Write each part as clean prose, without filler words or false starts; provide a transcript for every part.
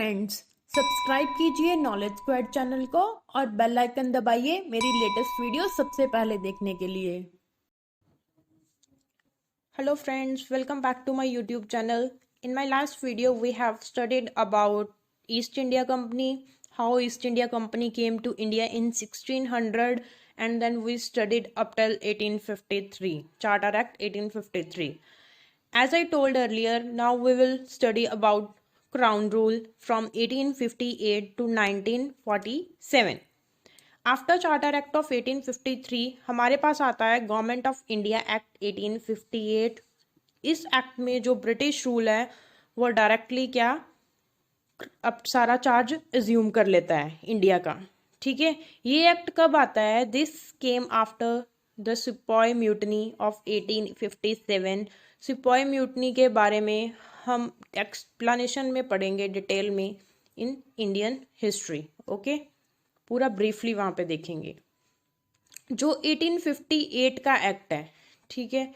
Friends, subscribe कीजिए knowledge squad channel को और बेल आइकन दबाइए मेरी लेटेस्ट वीडियो सबसे पहले देखने के लिए। Hello friends, welcome back to my YouTube channel. In my last video we have studied about East India Company, how East India Company came to India in 1600, and then we studied up till 1853, Charter Act 1853. As I told earlier, now we will study about Crown Rule from 1858 to 1947. After charter act of 1853 हमारे पास आता है government of India act 1858। इस act में जो British rule है वो directly क्या अब सारा चार्ज एज्यूम कर लेता है इंडिया का। ठीक है, ये एक्ट कब आता है? This came after the sepoy mutiny of 1857। Sepoy mutiny के बारे में हम एक्सप्लेनेशन में पढ़ेंगे डिटेल में इन इंडियन हिस्ट्री। ओके, पूरा ब्रीफली वहाँ पे देखेंगे। जो 1858 का एक्ट है, ठीक है,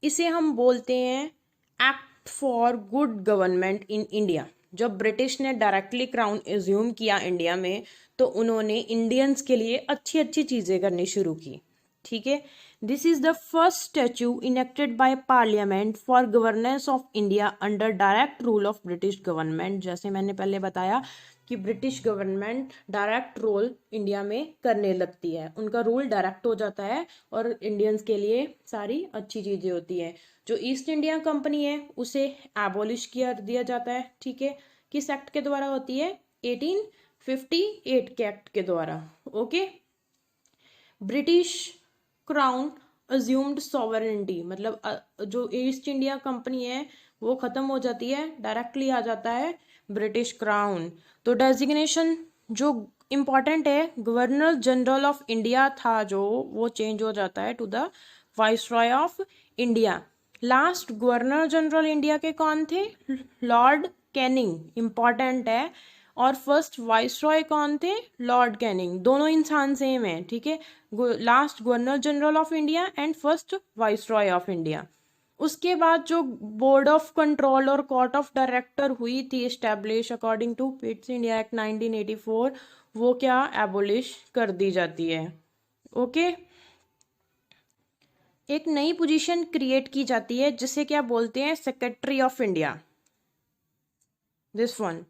इसे हम बोलते हैं act for good government in India. जब ब्रिटिश ने डायरेक्टली क्राउन एज्यूम किया इंडिया में तो उन्होंने इंडियंस के लिए अच्छी अच्छी चीज़ें करनी शुरू की। ठीक है, this is the first statue enacted by parliament for governance of India under direct rule of British government. जैसे मैंने पहले बताया कि British government direct role India में करने लगती है, उनका रूल डायरेक्ट हो जाता है और इंडियंस के लिए सारी अच्छी चीज़ें होती है। जो ईस्ट इंडिया कंपनी है उसे एबॉलिश किया दिया जाता है। ठीक है, किस एक्ट के द्वारा होती है? 1858 के एक्ट के द्वारा। Okay, British crown assumed sovereignty, मतलब जो ईस्ट इंडिया कंपनी है वो खत्म हो जाती है, डायरेक्टली आ जाता है ब्रिटिश क्राउन। तो डेजिग्नेशन जो इम्पॉर्टेंट है, गवर्नर जनरल ऑफ इंडिया था जो, वो चेंज हो जाता है to the viceroy of India. Last governor general India के कौन थे? लॉर्ड कैनिंग, इम्पॉर्टेंट है। और फर्स्ट वाइसरॉय कौन थे? Lord Canning. दोनों इंसान सेम है। ठीक है, last governor general of India and first viceroy of India. उसके बाद जो बोर्ड ऑफ कंट्रोल और कोर्ट ऑफ डायरेक्टर हुई थी establish according to Pitt's India act 1984, वो क्या एबोलिश कर दी जाती है। ओके, एक नई पोजीशन क्रिएट की जाती है जिसे क्या बोलते हैं? Secretary of India. This one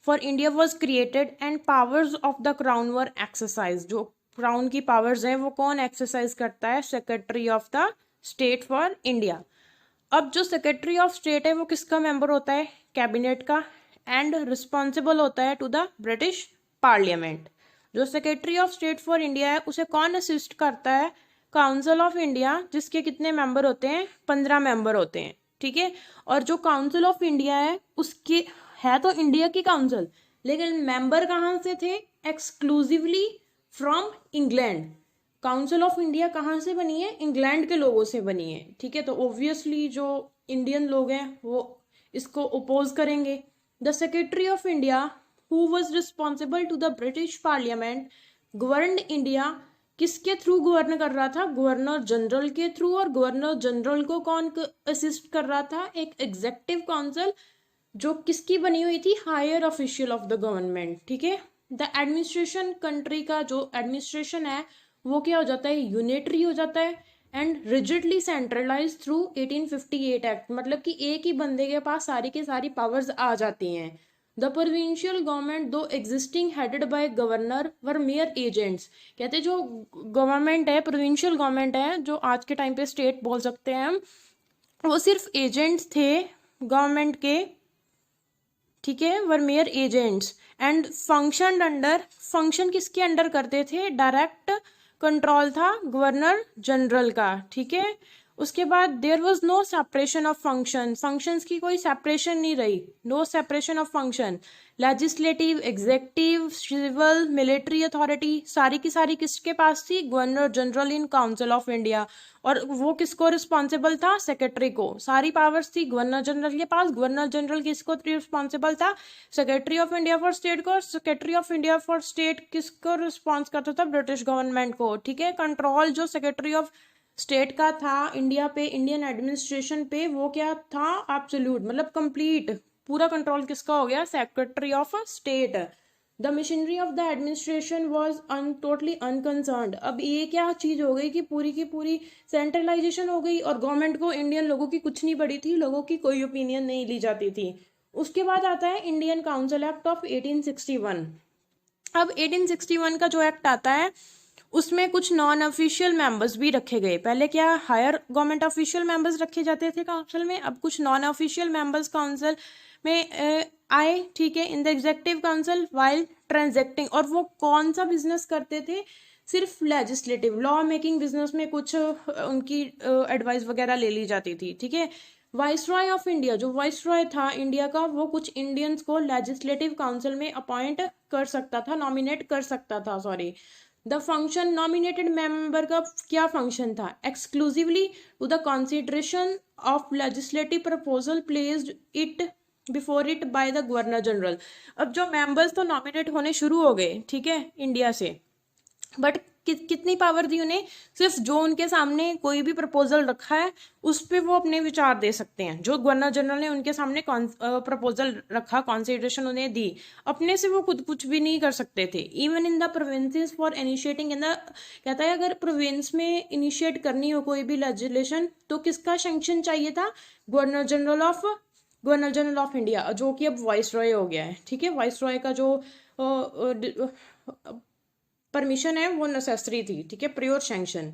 for India was created and powers of the crown were exercise. जो क्राउन की पावर्स हैं वो कौन एक्सरसाइज करता है? Secretary of the state for India. अब जो सेक्रेटरी ऑफ स्टेट है वो किसका मेंबर होता है? कैबिनेट का, एंड रिस्पॉन्सिबल होता है टू द ब्रिटिश पार्लियामेंट। जो secretary of state for India है उसे कौन असिस्ट करता है? काउंसिल ऑफ इंडिया, जिसके कितने मेंबर होते हैं? 15 मेंबर होते हैं। ठीक है, और जो काउंसिल ऑफ इंडिया है उसके है तो इंडिया की काउंसिल, लेकिन मेंबर कहाँ से थे? Exclusively from England. Council of India कहाँ से बनी है? इंग्लैंड के लोगों से बनी है। ठीक है, तो ऑब्वियसली जो इंडियन लोग हैं वो इसको अपोज करेंगे। The secretary of India who was responsible to the British parliament governed India. किसके थ्रू गवर्न कर रहा था? गवर्नर जनरल के थ्रू। और गवर्नर जनरल को कौन असिस्ट कर रहा था? एक एग्जेक्टिव काउंसिल जो किसकी बनी हुई थी? Higher official of the government. ठीक है, द एडमिनिस्ट्रेशन कंट्री का जो एडमिनिस्ट्रेशन है वो क्या हो जाता है? यूनिटरी हो जाता है and rigidly centralise through 1858 act. मतलब कि एक ही बंदे के पास सारी के सारी पावर्स आ जाती हैं। द प्रोविंशियल गवर्नमेंट दो existing headed by governor were mere agents. कहते जो गवर्नमेंट है, प्रोविंशियल गवर्नमेंट है, जो आज के टाइम पे स्टेट बोल सकते हैं हम, वो सिर्फ एजेंट्स थे गवर्नमेंट के। ठीक है, were mere agents and function under, function किसके अंडर करते थे? डायरेक्ट कंट्रोल था गवर्नर जनरल का। ठीक है, उसके बाद there was no separation of function, functions की कोई सेपरेशन नहीं रही, no separation of function. Legislative, executive, civil, military authority सारी की सारी किसके पास थी? Governor general in council of India. और वो किसको रिस्पॉन्सिबल था? सेक्रेटरी को। सारी पावर्स थी गवर्नर जनरल के पास। गवर्नर जनरल किसको रिस्पॉन्सिबल था? Secretary of India for state को। Secretary of India for state किसको रिस्पॉन्स करता था? ब्रिटिश गवर्नमेंट को। ठीक है, कंट्रोल जो सेक्रेटरी ऑफ स्टेट का था इंडिया पे, इंडियन एडमिनिस्ट्रेशन पे, वो क्या था? एब्सोल्यूट, मतलब कंप्लीट पूरा कंट्रोल किसका हो गया, secretary of state. The machinery of the administration was totally unconcerned. अब ये क्या चीज हो गई कि पूरी की पूरी सेंट्रलाइजेशन हो गई और गवर्नमेंट को इंडियन लोगों की कुछ नहीं पड़ी थी, लोगों की कोई ओपिनियन नहीं ली जाती थी। उसके बाद आता है इंडियन काउंसिल एक्ट ऑफ 1861। अब 1861 का जो एक्ट आता है उसमें कुछ नॉन ऑफिशियल मेंबर्स भी रखे गए। पहले क्या हायर गवर्नमेंट ऑफिशियल मेंबर्स रखे जाते थे काउंसिल में, अब कुछ नॉन ऑफिशियल मेंबर्स काउंसिल में आए, ठीक है, in the executive council while transacting. और वो कौन सा बिजनेस करते थे, सिर्फ लेजिस्लेटिव लॉ मेकिंग बिजनेस में कुछ उनकी एडवाइस वगैरह ले ली जाती थी, ठीक है। वाइसरॉय ऑफ इंडिया, जो वाइसरॉय था इंडिया का, वो कुछ इंडियंस को लेजिस्लेटिव काउंसिल में अपॉइंट कर सकता था, नॉमिनेट कर सकता था, sorry. The function nominated member का क्या फंक्शन था, exclusively to the consideration of legislative proposal placed it before it by the governor general. अब जो मेंबर्स तो नॉमिनेट होने शुरू हो गए, ठीक है, इंडिया से, बट कितनी पावर दी उन्हें, सिर्फ जो उनके सामने कोई भी प्रपोजल रखा है उस पर वो अपने विचार दे सकते हैं। जो गवर्नर जनरल ने उनके सामने प्रपोजल रखा, कॉन्सिडरेशन उन्हें दी, अपने से वो खुद कुछ भी नहीं कर सकते थे। Even in the provinces for initiating in the, कहता है अगर प्रोविंस में इनिशिएट करनी हो कोई भी लेजिस्लेशन तो किसका सैंक्शन चाहिए था, गवर्नर जनरल ऑफ इंडिया, जो कि अब वाइसरॉय हो गया है, ठीक है। वाइसरॉय का जो परमिशन है वो नेसेसरी थी, ठीक है, प्योर सैंक्शन।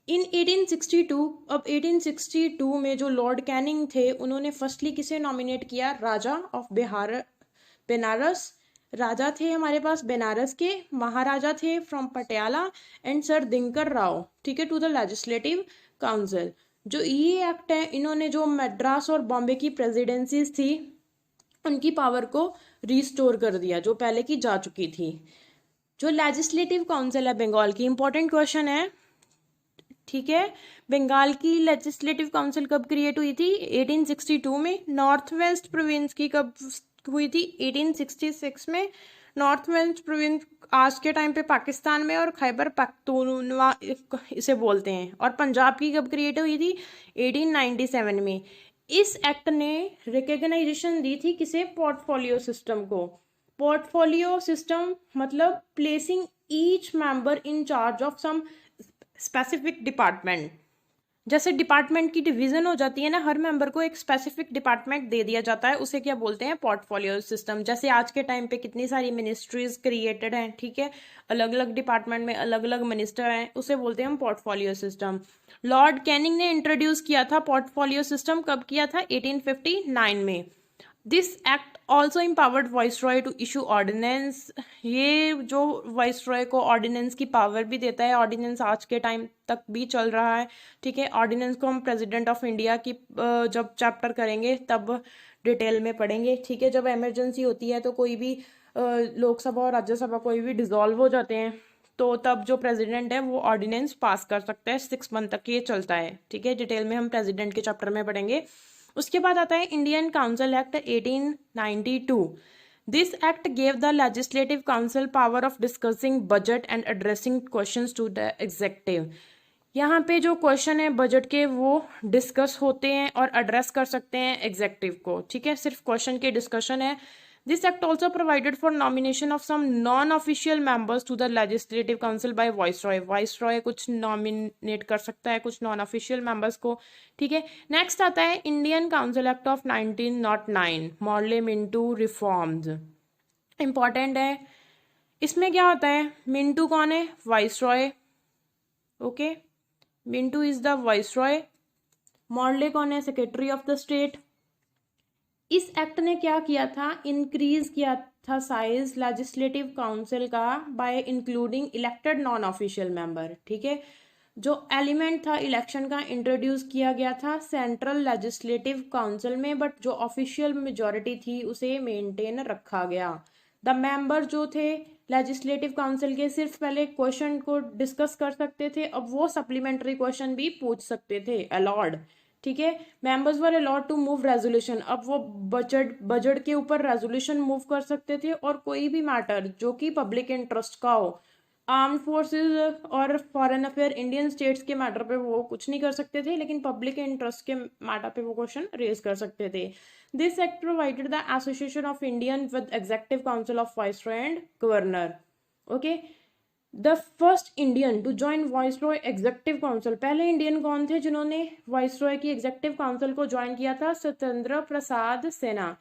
इन 1862, अब 1862 में जो लॉर्ड कैनिंग थे उन्होंने फर्स्टली किसे नॉमिनेट किया, राजा ऑफ बेनारस। राजा थे हमारे पास बेनारस के, महाराजा थे from Patiala, and sir Dinkar Rao, ठीक है, टू द लेजिस्लेटिव काउंसिल। जो ये एक्ट है, इन्होंने जो मद्रास और बॉम्बे की प्रेसिडेंसीज थी उनकी पावर को रिस्टोर कर दिया, जो पहले की जा चुकी थी। जो लेजिस्लेटिव काउंसिल है बंगाल की, इंपॉर्टेंट क्वेश्चन है, ठीक है, बंगाल की लेजिस्लेटिव काउंसिल कब क्रिएट हुई थी, 1862 में। नॉर्थ वेस्ट प्रोविंस की कब हुई थी, 1866 में। नॉर्थ वेस्ट प्रोविंस आज के टाइम पे पाकिस्तान में और खैबर पख्तूनवा इसे बोलते हैं। और पंजाब की कब क्रिएट हुई थी, 1897 में। इस एक्ट ने रिकग्नाइजेशन दी थी किसे, पोर्टफोलियो सिस्टम को। पोर्टफोलियो सिस्टम मतलब placing each member in charge of some specific department. जैसे डिपार्टमेंट की डिवीजन हो जाती है ना, हर मेंबर को एक स्पेसिफिक डिपार्टमेंट दे दिया जाता है, उसे क्या बोलते हैं, पोर्टफोलियो सिस्टम। जैसे आज के टाइम पे कितनी सारी मिनिस्ट्रीज क्रिएटेड हैं, ठीक है, अलग अलग डिपार्टमेंट में अलग अलग मिनिस्टर हैं, उसे बोलते हैं हम पोर्टफोलियो सिस्टम। लॉर्ड कैनिंग ने इंट्रोड्यूस किया था पोर्टफोलियो सिस्टम, कब किया था, 1859 में। This act also empowered viceroy to issue ordinance. ये जो वाइसरॉय को ऑर्डिनेंस की पावर भी देता है, ऑर्डिनेंस आज के टाइम तक भी चल रहा है, ठीक है। ऑर्डिनेंस को हम प्रेसिडेंट ऑफ इंडिया की जब चैप्टर करेंगे तब डिटेल में पढ़ेंगे, ठीक है। जब इमरजेंसी होती है तो कोई भी लोकसभा और राज्यसभा कोई भी डिसॉल्व हो जाते हैं तो तब जो प्रेसिडेंट है वो ऑर्डिनेंस पास कर सकता है, 6 मंथ तक ये चलता है, ठीक है। डिटेल में हम प्रेसिडेंट के चैप्टर में पढ़ेंगे। उसके बाद आता है Indian council act 1892। This act gave the legislative council power of discussing budget and addressing questions to the executive. यहाँ पे जो क्वेश्चन है बजट के वो डिस्कस होते हैं और एड्रेस कर सकते हैं एग्जीक्यूटिव को, ठीक है, सिर्फ क्वेश्चन के डिस्कशन है। This act also provided for nomination of some non official members to the legislative council by viceroy. Viceroy कुछ नॉमिनेट कर सकता है कुछ नॉन ऑफिशियल मेंबर्स को, ठीक है। नेक्स्ट आता है Indian council act of 1909, Morley Minto reforms. Important है, इसमें क्या होता है, मिंटो कौन है, viceroy, okay, Minto is the viceroy. Morley कौन है, सेक्रेटरी ऑफ द स्टेट। इस एक्ट ने क्या किया था, इंक्रीज किया था साइज लेजिस्लेटिव काउंसिल का bye including elected non official member, ठीक है। जो एलिमेंट था इलेक्शन का इंट्रोड्यूस किया गया था सेंट्रल लेजिस्लेटिव काउंसिल में, बट जो ऑफिशियल मेजॉरिटी थी उसे मेंटेन रखा गया। द मेंबर जो थे लेजिस्लेटिव काउंसिल के सिर्फ पहले क्वेश्चन को डिस्कस कर सकते थे, अब वो सप्लीमेंट्री क्वेश्चन भी पूछ सकते थे, अलॉड, ठीक है। Members were allot to move resolution, अब वो बजट के ऊपर रेजोल्यूशन मूव कर सकते थे और कोई भी मैटर जो कि पब्लिक इंटरेस्ट का हो, आर्म्ड फोर्सेस और फॉरेन अफेयर इंडियन स्टेट्स के मैटर पे वो कुछ नहीं कर सकते थे, लेकिन पब्लिक इंटरेस्ट के मैटर पे वो क्वेश्चन रेज कर सकते थे. This act provided the association of Indian with executive council of viceroy and governor. Okay, the first Indian to join viceroy executive council, पहले इंडियन कौन थे जिन्होंने वाइसरॉय की एग्जीक्यूटिव काउंसिल को ज्वाइन किया था? सत्येंद्र प्रसाद सिन्हा.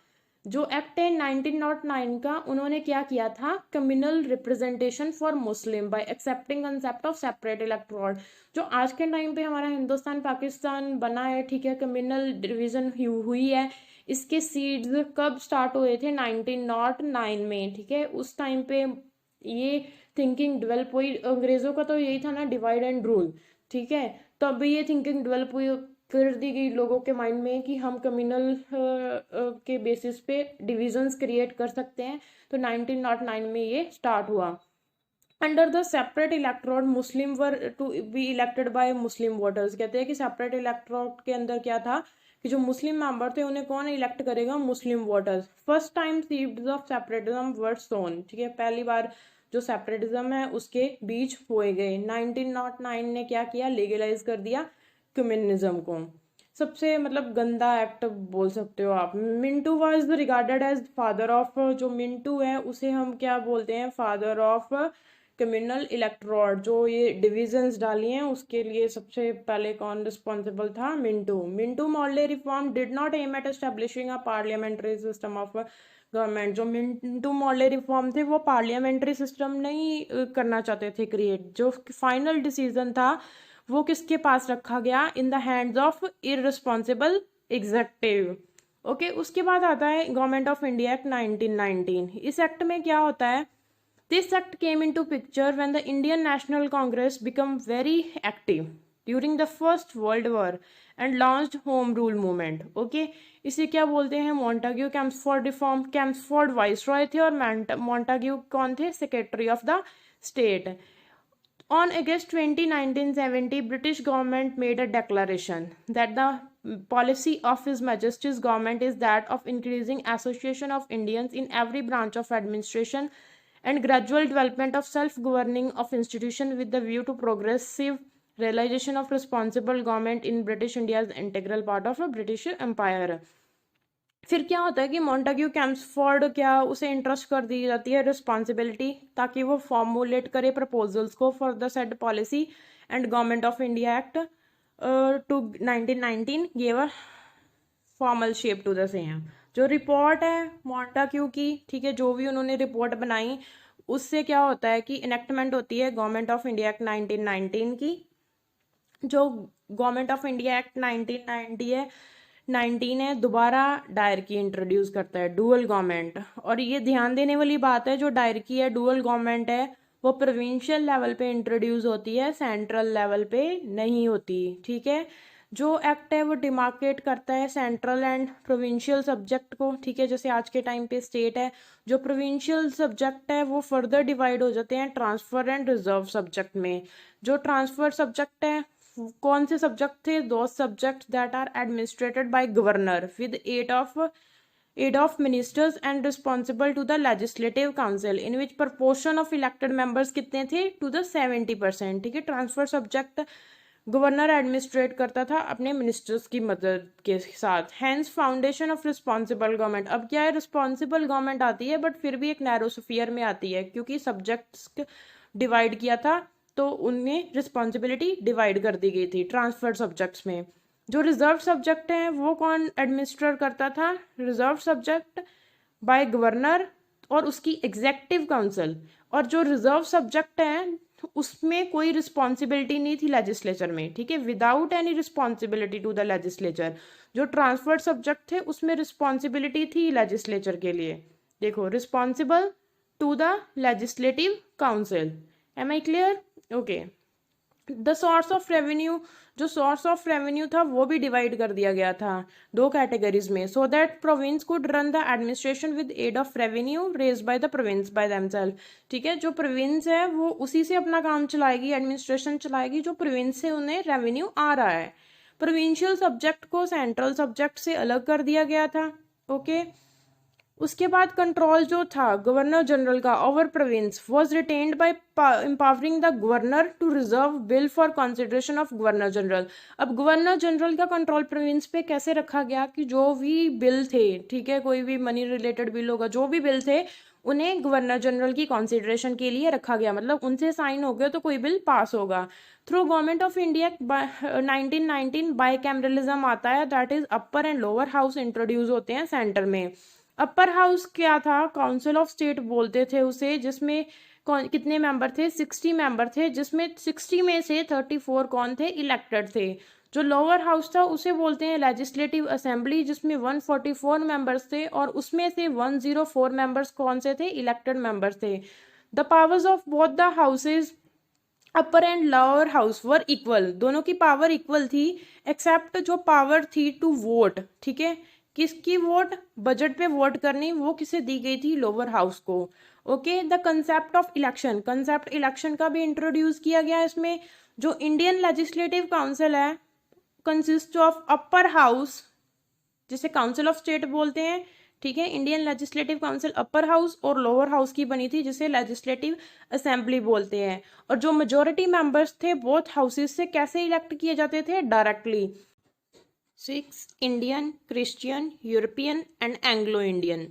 जो एक्ट है 1909 का, उन्होंने क्या किया था? Communal representation for Muslim bye accepting concept of separate electoral. जो आज के टाइम पे हमारा हिंदुस्तान पाकिस्तान बना है, ठीक है, कम्युनल डिवीजन हुई है, इसके सीड्स कब स्टार्ट हुए थे? 1909 में, ठीक है. उस टाइम पे ये थिंकिंग डेवलप हुई. अंग्रेजों का तो यही था ना, डिवाइड एंड रूल, ठीक है. तब ये थिंकिंग डेवलप हुई, कर दी गई लोगों के माइंड में कि हम कम्युनल के बेसिस पे डिविजन्स क्रिएट कर सकते हैं. तो 1909 में ये स्टार्ट हुआ. Under the separate electorate Muslim were to be elected by Muslim voters. कहते हैं कि सेपरेट इलेक्टोरेट के अंदर क्या था कि जो मुस्लिम मेंबर थे उन्हें कौन इलेक्ट करेगा? Muslim voters. First time seeds of separatism were sown, ठीक है, पहली बार जो सेपरेटिज्म है उसके बीज बोए गए. 1909 ने क्या किया? लीगलाइज कर दिया कम्युनिज्म को. सबसे मतलब गंदा एक्ट बोल सकते हो आप. Minto was regarded as father of, जो मिंटू है उसे हम क्या बोलते हैं? Father of communal electorate. जो ये डिविजन्स डाली हैं उसके लिए सबसे पहले कौन रिस्पॉन्सिबल था? Minto. Minto Morley reform did not aim at establishing a parliamentary system of government. जो मिंटू मॉडल रिफॉर्म थे वो पार्लियामेंट्री सिस्टम नहीं करना चाहते थे क्रिएट. जो फाइनल डिसीजन था वो किसके पास रखा गया? In the hands of irresponsible executive. Okay, उसके बाद आता है गवर्नमेंट ऑफ इंडिया एक्ट 1919. इस एक्ट में क्या होता है? This act came into picture when the Indian national Congress become very active during the first world war and launched home rule movement. Okay, इसे क्या बोलते हैं? मॉन्टाग्यू कैम्सफोर्ड रिफॉर्म. कैम्सफोर्ड वाइसरॉय थे और मॉन्टाग्यू कौन थे? Secretary of the state. On August 20, 1970, British government made a declaration that the policy of His Majesty's government is that of increasing association of Indians in every branch of administration and gradual development of self-governing of institution with the view to progressive realization of responsible government in British India as integral part of a British Empire. फिर क्या होता है कि मॉन्टाग्यू Chelmsford क्या उसे interest कर दी जाती है रिस्पॉन्सिबिलिटी, ताकि वो फॉर्मुलेट करे प्रपोजल्स को for the said policy. And government of India act to 1919 give a formal shape to the same. जो रिपोर्ट है मॉन्टाग्यू की, ठीक है, जो भी उन्होंने रिपोर्ट बनाई उससे क्या होता है कि इनेक्टमेंट होती है गवर्नमेंट ऑफ इंडिया एक्ट 1919 की. जो गवर्नमेंट ऑफ इंडिया एक्ट 1990 है 19 है दोबारा डायर की इंट्रोड्यूस करता है डुअल गवर्नमेंट. और ये ध्यान देने वाली बात है, जो डायर की है डुअल गवर्नमेंट है वो प्रोविंशियल लेवल पे इंट्रोड्यूस होती है, सेंट्रल लेवल पे नहीं होती, ठीक है. जो एक्ट है वो डिमार्केट करता है सेंट्रल एंड प्रोविंशियल सब्जेक्ट को, ठीक है. जैसे आज के टाइम पे स्टेट है, जो प्रोविंशियल सब्जेक्ट है वो फर्दर डिवाइड हो जाते हैं ट्रांसफर एंड रिजर्व सब्जेक्ट में. जो ट्रांसफर सब्जेक्ट है कौन से सब्जेक्ट थे? दो subject that are administrated by governor with aid of ministers and responsible to the legislative council in which proportion of elected members कितने थे? to the 70%, ठीक है. ट्रांसफर सब्जेक्ट गवर्नर एडमिनिस्ट्रेट करता था अपने मिनिस्टर्स की मदद के साथ. Hence foundation of responsible government. अब क्या है, रिस्पॉन्सिबल गवर्नमेंट आती है बट फिर भी एक नैरो स्फीयर में आती है, क्योंकि सब्जेक्ट्स डिवाइड किया था तो उनमें रिस्पॉन्सिबिलिटी डिवाइड कर दी गई थी ट्रांसफर सब्जेक्ट्स में. जो रिजर्व सब्जेक्ट हैं वो कौन एडमिनिस्ट्रेट करता था? रिजर्व सब्जेक्ट बाय गवर्नर और उसकी एग्जीक्यूटिव काउंसिल. और जो रिजर्व सब्जेक्ट है उसमें कोई रिस्पॉन्सिबिलिटी नहीं थी लेजिस्लेचर में, ठीक है, without any responsibility to the legislature. जो ट्रांसफर्ड सब्जेक्ट थे उसमें रिस्पॉन्सिबिलिटी थी लेजिस्लेचर के लिए. देखो, responsible to the legislative council. Am I clear? Okay. The source of revenue, जो सोर्स ऑफ रेवेन्यू था वो भी डिवाइड कर दिया गया था दो कैटेगरीज में, so that province could run the administration with aid of revenue raise by the province by themself, ठीक है. जो प्रोविंस है वो उसी से अपना काम चलाएगी, एडमिनिस्ट्रेशन चलाएगी जो प्रोविंस से उन्हें रेवेन्यू आ रहा है. प्रोविंशियल सब्जेक्ट को सेंट्रल सब्जेक्ट से अलग कर दिया गया था. ओके, उसके बाद कंट्रोल जो था गवर्नर जनरल का over province was retained by empowering the governor to reserve bill for consideration of governor general. अब गवर्नर जनरल का कंट्रोल प्रोविंस पे कैसे रखा गया कि जो भी बिल थे, ठीक है, कोई भी मनी रिलेटेड बिल होगा, जो भी बिल थे उन्हें गवर्नर जनरल की कंसिडरेशन के लिए रखा गया, मतलब उनसे साइन हो गया तो कोई बिल पास होगा। Through government of India 1919 by cameralism आता है, that is upper and lower house introduce होते हैं सेंटर में। अपर हाउस क्या था, काउंसिल ऑफ स्टेट बोलते थे उसे, जिसमें कितने मेंबर थे, 60 मेंबर थे, जिसमें 60 में से 34 कौन थे, इलेक्टेड थे। जो लोअर हाउस था उसे बोलते हैं लेजिस्लेटिव असेंबली, जिसमें 144 मेंबर्स थे और उसमें से 104 मेंबर्स कौन से थे, इलेक्टेड मेंबर्स थे। The powers of both the houses upper and lower house were equal, दोनों की पावर इक्वल थी, एक्सेप्ट जो पावर थी टू वोट, ठीक है, किसकी वोट, बजट पे वोट करनी, वो किसे दी गई थी, लोअर हाउस को। Okay, the concept of election, concept election का भी इंट्रोड्यूस किया गया इसमें। जो इंडियन लेजिस्लेटिव काउंसिल है कंसिस्ट ऑफ अपर हाउस, जिसे काउंसिल ऑफ स्टेट बोलते हैं, ठीक है, Indian legislative council upper house और लोअर हाउस की बनी थी, जिसे लेजिस्लेटिव असेंबली बोलते हैं। और जो मेजोरिटी मेंबर्स थे बोथ हाउसेस से कैसे इलेक्ट किए जाते थे, directly. 6 Indian, Christian, European and Anglo Indian.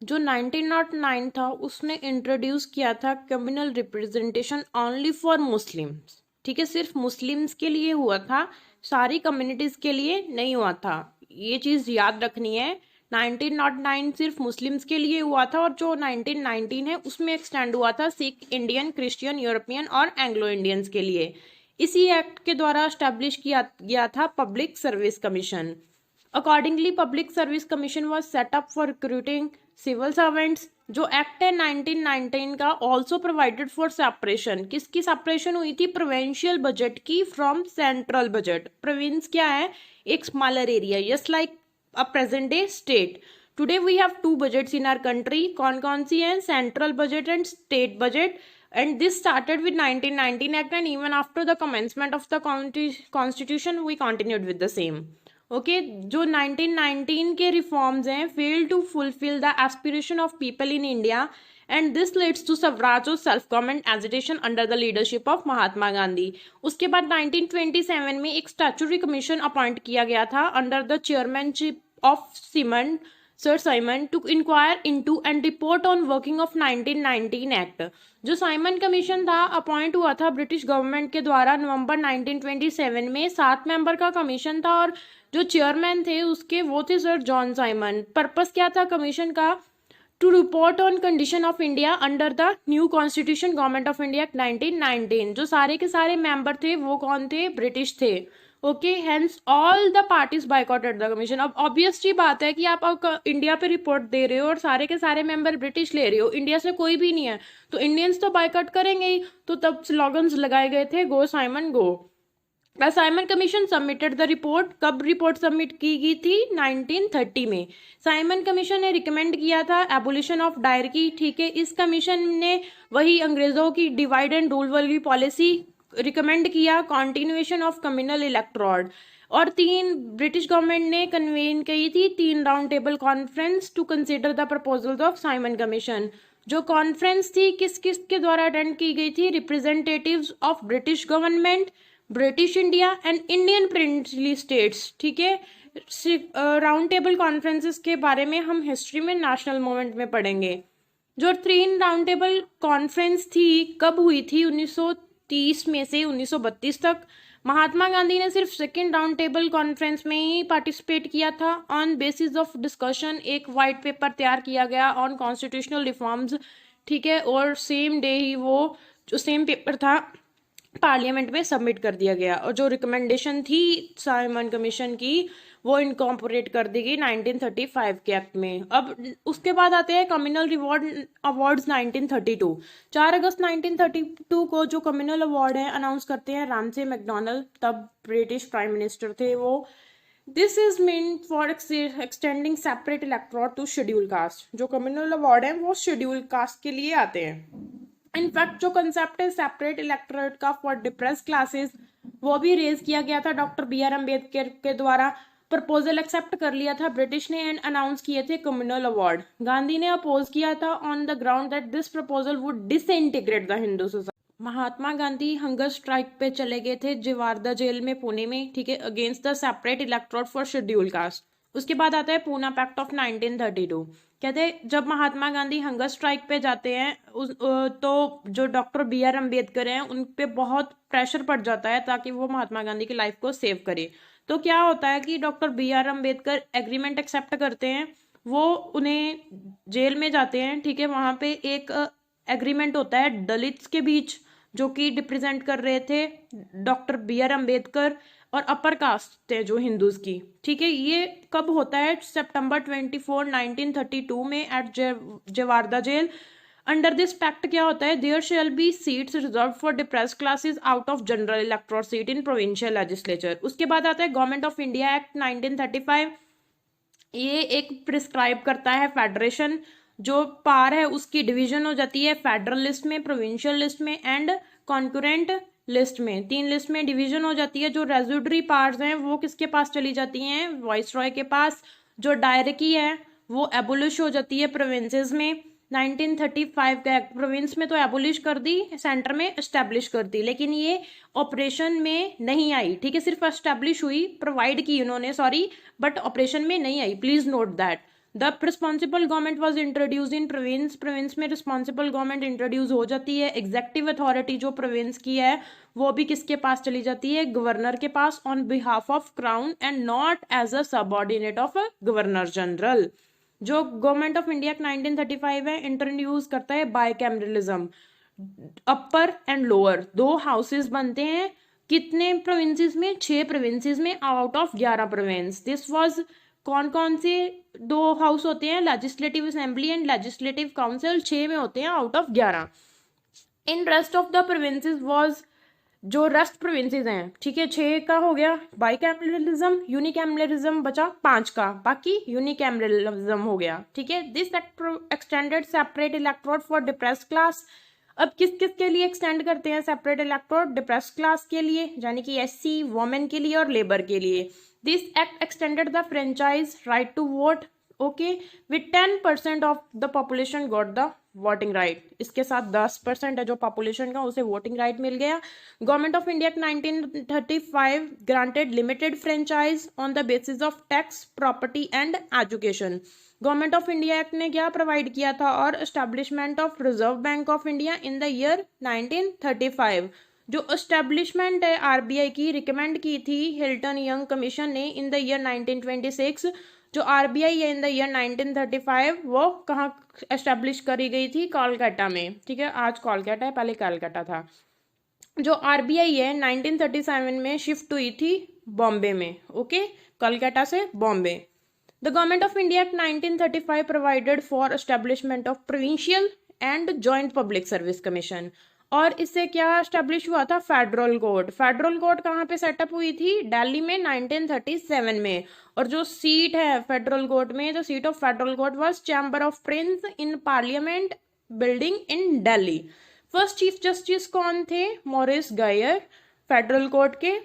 जो 1909 था उसने इंट्रोड्यूस किया था communal representation only for Muslims, ठीक है, सिर्फ मुस्लिम्स के लिए हुआ था, सारी कम्युनिटीज के लिए नहीं हुआ था, ये चीज याद रखनी है। 1909 सिर्फ मुस्लिम्स के लिए हुआ था और जो 1919 है उसमें एक्सटेंड हुआ था सिख, इंडियन, क्रिश्चियन, यूरोपियन और एंग्लो इंडियंस के लिए। इसी एक्ट के द्वारा एस्टेब्लिश किया गया था public service commission. Accordingly public service commission was set up for recruiting civil servants. जो एक्ट है 1919 का ऑल्सो प्रोवाइडेड फॉर सेपरेशन, किसकी सेपरेशन हुई थी, प्रोविंशियल बजट की फ्रॉम सेंट्रल बजट। प्रोविंस क्या है, एक smaller area, just like a present day state. Today we have 2 budgets in our country, कौन कौन सी हैं, central budget and state budget, and this started with 1919 act and even after the commencement of the constitution we continued with the same. Okay, जो 1919 के reforms हैं failed to fulfill the aspiration of people in India and this leads to Swaraj और self government agitation under the leadership of Mahatma Gandhi. उसके बाद 1927 में एक statutory commission appoint किया गया था under the chairmanship of Sir Simon to inquire into and report on working of 1919 act. जो Simon commission था अपॉइंट हुआ था ब्रिटिश गवर्नमेंट के द्वारा नवंबर 1927 में, 7 मेंबर का कमीशन था और जो चेयरमैन थे उसके वो थे सर जॉन साइमन। पर्पस क्या था कमीशन का, to report on condition of India under the new constitution government of India 1919। जो सारे के सारे मेंबर थे वो कौन थे, ब्रिटिश थे। Okay, hence all the parties boycotted the commission. अब ऑब्वियस सी बात है कि आप इंडिया पे रिपोर्ट दे रहे हो और सारे के सारे मेंबर ब्रिटिश ले रहे हो, इंडिया से कोई भी नहीं है, तो इंडियंस तो बाइकआउट करेंगे ही। तो तब स्लोगन्स लगाए गए थे, go Simon go. The Simon commission submitted the report, कब रिपोर्ट सबमिट की गई थी, 1930 में। साइमन कमीशन ने रिकमेंड किया था एबोलिशन ऑफ डायरकी, ठीक है, इस कमीशन ने वही अंग्रेजों की डिवाइड एंड रूल वाली पॉलिसी रिकमेंड किया, कॉन्टिन्यूएशन ऑफ कम्युनल इलेक्ट्रोड। और 3 ब्रिटिश गवर्नमेंट ने कन्वेन की थी 3 round table conference to consider the proposals of Simon commission. जो कॉन्फ्रेंस थी किस किस के द्वारा अटेंड की गई थी, representatives of British government, British India and Indian princely states, ठीक है। राउंड टेबल कॉन्फ्रेंसेस के बारे में हम हिस्ट्री में नेशनल मूवमेंट में पढ़ेंगे। जो 3 राउंड टेबल कॉन्फ्रेंस थी कब हुई थी, 1930 में से 1932 तक। महात्मा गांधी ने सिर्फ सेकेंड राउंड टेबल कॉन्फ्रेंस में ही पार्टिसिपेट किया था। ऑन बेसिस ऑफ डिस्कशन एक वाइट पेपर तैयार किया गया ऑन कॉन्स्टिट्यूशनल रिफॉर्म्स, ठीक है, और सेम डे ही वो जो सेम पेपर था पार्लियामेंट में सबमिट कर दिया गया। और जो रिकमेंडेशन थी साइमन कमीशन की वो इनकॉर्पोरेट कर दी गई 1935 के एक्ट में। अब उसके बाद आते हैं कम्युनल रिवॉर्ड अवार्ड्स 1932। 4 अगस्त 1932 को जो कम्युनल अवार्ड है अनाउंस करते हैं रामसे मैकडोनल्ड, तब ब्रिटिश प्राइम मिनिस्टर थे वो। This is mean for extending separate electorate to schedule caste. जो कम्युनल अवार्ड है वो शेड्यूल कास्ट के लिए आते हैं। इनफैक्ट जो कंसेप्ट है सेपरेट इलेक्टोरेट का फॉर डिप्रेस क्लासेस वो भी रेज किया गया था डॉक्टर BR अम्बेडकर के द्वारा। प्रपोजल एक्सेप्ट कर लिया था ब्रिटिश ने एंड अनाउंस किए थे कम्युनल अवार्ड। गांधी ने अपोज किया था on the ground that this proposal would disintegrate the Hindu society. Mahatma Gandhi hunger strike पे चले गए थे जिवारदा जेल में पुणे में, ठीक है, against the separate electorate for schedule caste. उसके बाद आता है पूना पैक्ट ऑफ 1932। कहते हैं जब महात्मा गांधी हंगर स्ट्राइक पे जाते हैं तो जो डॉक्टर बी आर अम्बेडकर हैं उन पे बहुत प्रेशर पड़ जाता है ताकि वो महात्मा गांधी की लाइफ को सेव करे। तो क्या होता है कि doctor B R Ambedkar agreement accept करते हैं, वो उन्हें जेल में जाते हैं, ठीक है, वहां पे एक एग्रीमेंट होता है दलित्स के बीच जो कि रिप्रेजेंट कर रहे थे डॉक्टर बी आर अम्बेडकर और अपर कास्ट थे जो हिंदूज की, ठीक है। ये कब होता है? सितंबर 24 1932 में at Yerwada jail. Under this pact क्या होता है? There shall be seats reserve for depress classes out of general electoral seat in provincial legislature. उसके बाद आता है गवर्नमेंट ऑफ इंडिया एक्ट 1935। ये एक प्रिस्क्राइब करता है फेडरेशन, जो पार है उसकी डिवीजन हो जाती है फेडरल लिस्ट में, प्रोविंशियल लिस्ट में एंड कॉन्करेंट लिस्ट में। 3 लिस्ट में डिवीजन हो जाती है। जो रेजिडरी पार्स हैं वो किसके पास चली जाती हैं? वाइस रॉय के पास। जो डायरेकी है वो एबोलिश हो जाती है प्रोविंसेस में। 1935 का एक्ट प्रोविंस में तो एबोलिश कर दी, सेंटर में एस्टेब्लिश कर दी, लेकिन ये ऑपरेशन में नहीं आई, ठीक है, सिर्फ एस्टेब्लिश हुई, प्रोवाइड की उन्होंने, सॉरी, बट ऑपरेशन में नहीं आई। Please note that the responsible government was introduce in province. Province में रिस्पॉन्सिबल गवर्नमेंट इंट्रोड्यूस हो जाती है। एग्जेक्टिव अथॉरिटी जो प्रोविंस की है वो भी किसके पास चली जाती है? गवर्नर के पास, on behalf of crown and not as a subordinate of a governor general. जो गवर्नमेंट ऑफ इंडिया 1935 है इंट्रोड्यूस करता है bicameralism. Upper and lower 2 houses बनते हैं। कितने प्रोविंसेस में? 6 प्रोविंसेस में out of 11 province. This was कौन कौन से 2 हाउस होते हैं? Legislative assembly and legislative council. 6 में होते हैं out of 11। In rest of the provinces was, जो रेस्ट प्रोविंसेस हैं, ठीक है, 6 का हो गया बाइकैमरलिज्म, यूनिकैमरलिज्म बचा 5 का, बाकी यूनिकैमरलिज्म हो गया, ठीक है। This extended separate electorate for depress class. अब किस किस के लिए एक्सटेंड करते हैं सेपरेट इलेक्टोरेट? डिप्रेस क्लास के लिए, यानी कि एससी, वोमेन के लिए और लेबर के लिए। This act extended the franchise right to vote, okay, with 10% of the population got the voting right. इसके साथ 10% है जो पॉपुलेशन का, उसे वोटिंग राइट मिल गया। Government of India 1935 granted limited franchise on the basis of tax, property and education. Government of India act ने क्या provide किया था? और establishment of reserve bank of India in the year 1935। जो establishment है RBI की, recommend की थी हिल्टन यंग कमीशन ने इन द ईयर 1926। जो आरबीआई है इन द ईयर 1935 वो कहाँ एस्टेब्लिश करी गई थी? कोलकाता में, ठीक है, आज कोलकाता है, पहले कलकत्ता था। जो आरबीआई है 1937 में शिफ्ट हुई थी बॉम्बे में, ओके, कलकत्ता से Bombay. The government of India act 1935 provided for establishment of provincial and joint public service commission. और इससे क्या एस्टेब्लिश हुआ था? Federal court. फेडरल कोर्ट कहाँ पे सेटअप हुई थी? दिल्ली में 1937 में। और जो सीट है फेडरल कोर्ट में, the seat of federal court was chamber of Prince in parliament building in Delhi. First chief justice कौन थे? मॉरिस गायर, फेडरल कोर्ट के।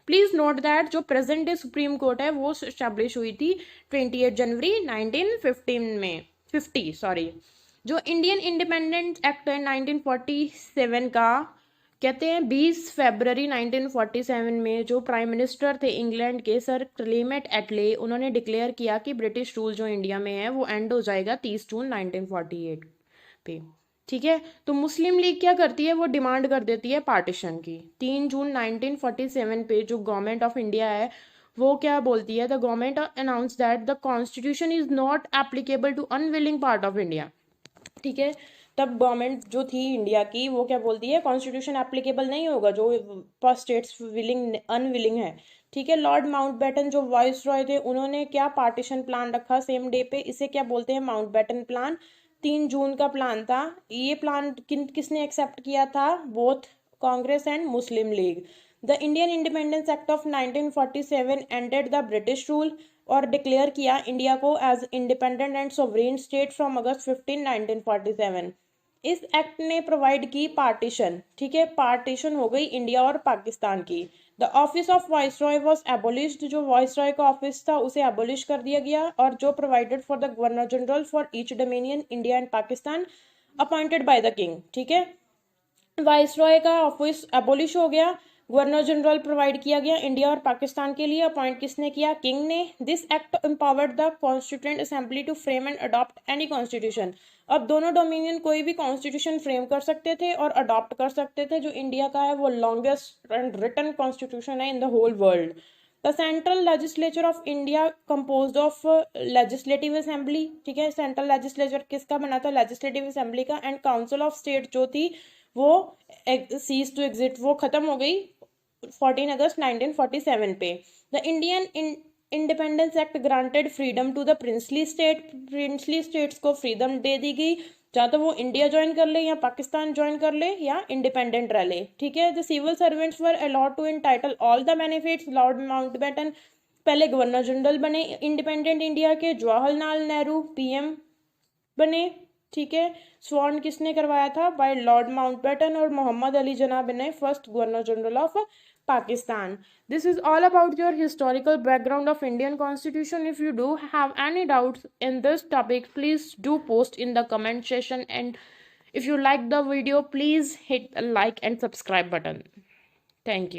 प्लीज नोट दैट जो प्रेजेंट डे सुप्रीम कोर्ट है वो एस्टेब्लिश हुई थी 28 जनवरी 1915 में, 50 सॉरी। जो इंडियन इंडिपेंडेंस एक्ट है 1947 का, कहते हैं 20 फरवरी 1947 में जो प्राइम मिनिस्टर थे इंग्लैंड के सर क्लेमेंट एटले, उन्होंने डिक्लेयर किया कि ब्रिटिश रूल जो इंडिया में है वो एंड हो जाएगा 30 जून 1948 पे, ठीक है। तो मुस्लिम लीग क्या करती है? वो डिमांड कर देती है पार्टीशन की। 3 जून 1947 पे जो गवर्नमेंट ऑफ इंडिया है वो क्या बोलती है? The government announce that the constitution is not applicable to unwilling part of India, ठीक है। तब गवर्नमेंट जो थी इंडिया की वो क्या बोलती है? कॉन्स्टिट्यूशन एप्लीकेबल नहीं होगा जो फर्स्ट स्टेट्स विलिंग अनविलिंग है, ठीक है। लॉर्ड माउंटबेटन जो वाइस रॉय थे उन्होंने क्या पार्टीशन प्लान रखा सेम डे पे? इसे क्या बोलते हैं? Mountbatten plan. 3 जून का प्लान था। ये प्लान किसने एक्सेप्ट किया था? Both Congress and Muslim League. The Indian independence act of 1947 ended the British rule और डिक्लेयर किया इंडिया को as independent and sovereign state from August 15 1947। इस एक्ट ने प्रोवाइड की पार्टीशन, ठीक है, पार्टीशन हो गई इंडिया और पाकिस्तान की। The office of viceroy was एबोलिश्ड, जो वाइसरॉय का ऑफिस था उसे एबोलिश कर दिया गया, और जो provided for the governor general for each dominion India and Pakistan appointed by the king, ठीक है। वाइसरॉय का ऑफिस एबोलिश हो गया, गवर्नर जनरल प्रोवाइड किया गया इंडिया और पाकिस्तान के लिए। अपॉइंट किसने किया? किंग ने। This act empowered the constituent assembly to frame and adopt any constitution. अब दोनों डोमिनियन कोई भी कॉन्स्टिट्यूशन फ्रेम कर सकते थे और अडॉप्ट कर सकते थे। जो इंडिया का है वो लॉन्गेस्ट एंड रिटन कॉन्स्टिट्यूशन है in the whole world. The central legislature of India composed of legislative assembly, ठीक है, सेंट्रल लेजिस्लेचर किसका बना था? लेजिस्लेटिव असेंबली का। एंड काउंसिल ऑफ स्टेट जो थी वो सीज टू एग्जिट, वो खत्म हो गई 14 अगस्त 1947 पे। The Indian independence act granted freedom to the princely state, princely states को फ्रीडम दे दी गई, चाहे तो वो इंडिया ज्वाइन कर ले या पाकिस्तान ज्वाइन कर ले या इंडिपेंडेंट रह ले, ठीक है। The civil servants were allowed to entitle all the benefits. Lord Mountbatten पहले गवर्नर जनरल बने इंडिपेंडेंट इंडिया के। जवाहरलाल नेहरू पीएम बने, ठीक है। स्वॉर्न किसने करवाया था? By lord Mountbatten. और मोहम्मद अली जिन्ना बने first governor general of Pakistan. This is all about your historical background of Indian Constitution. If you do have any doubts in this topic, please do post in the comment section. And if you like the video, please hit the like and subscribe button. Thank you.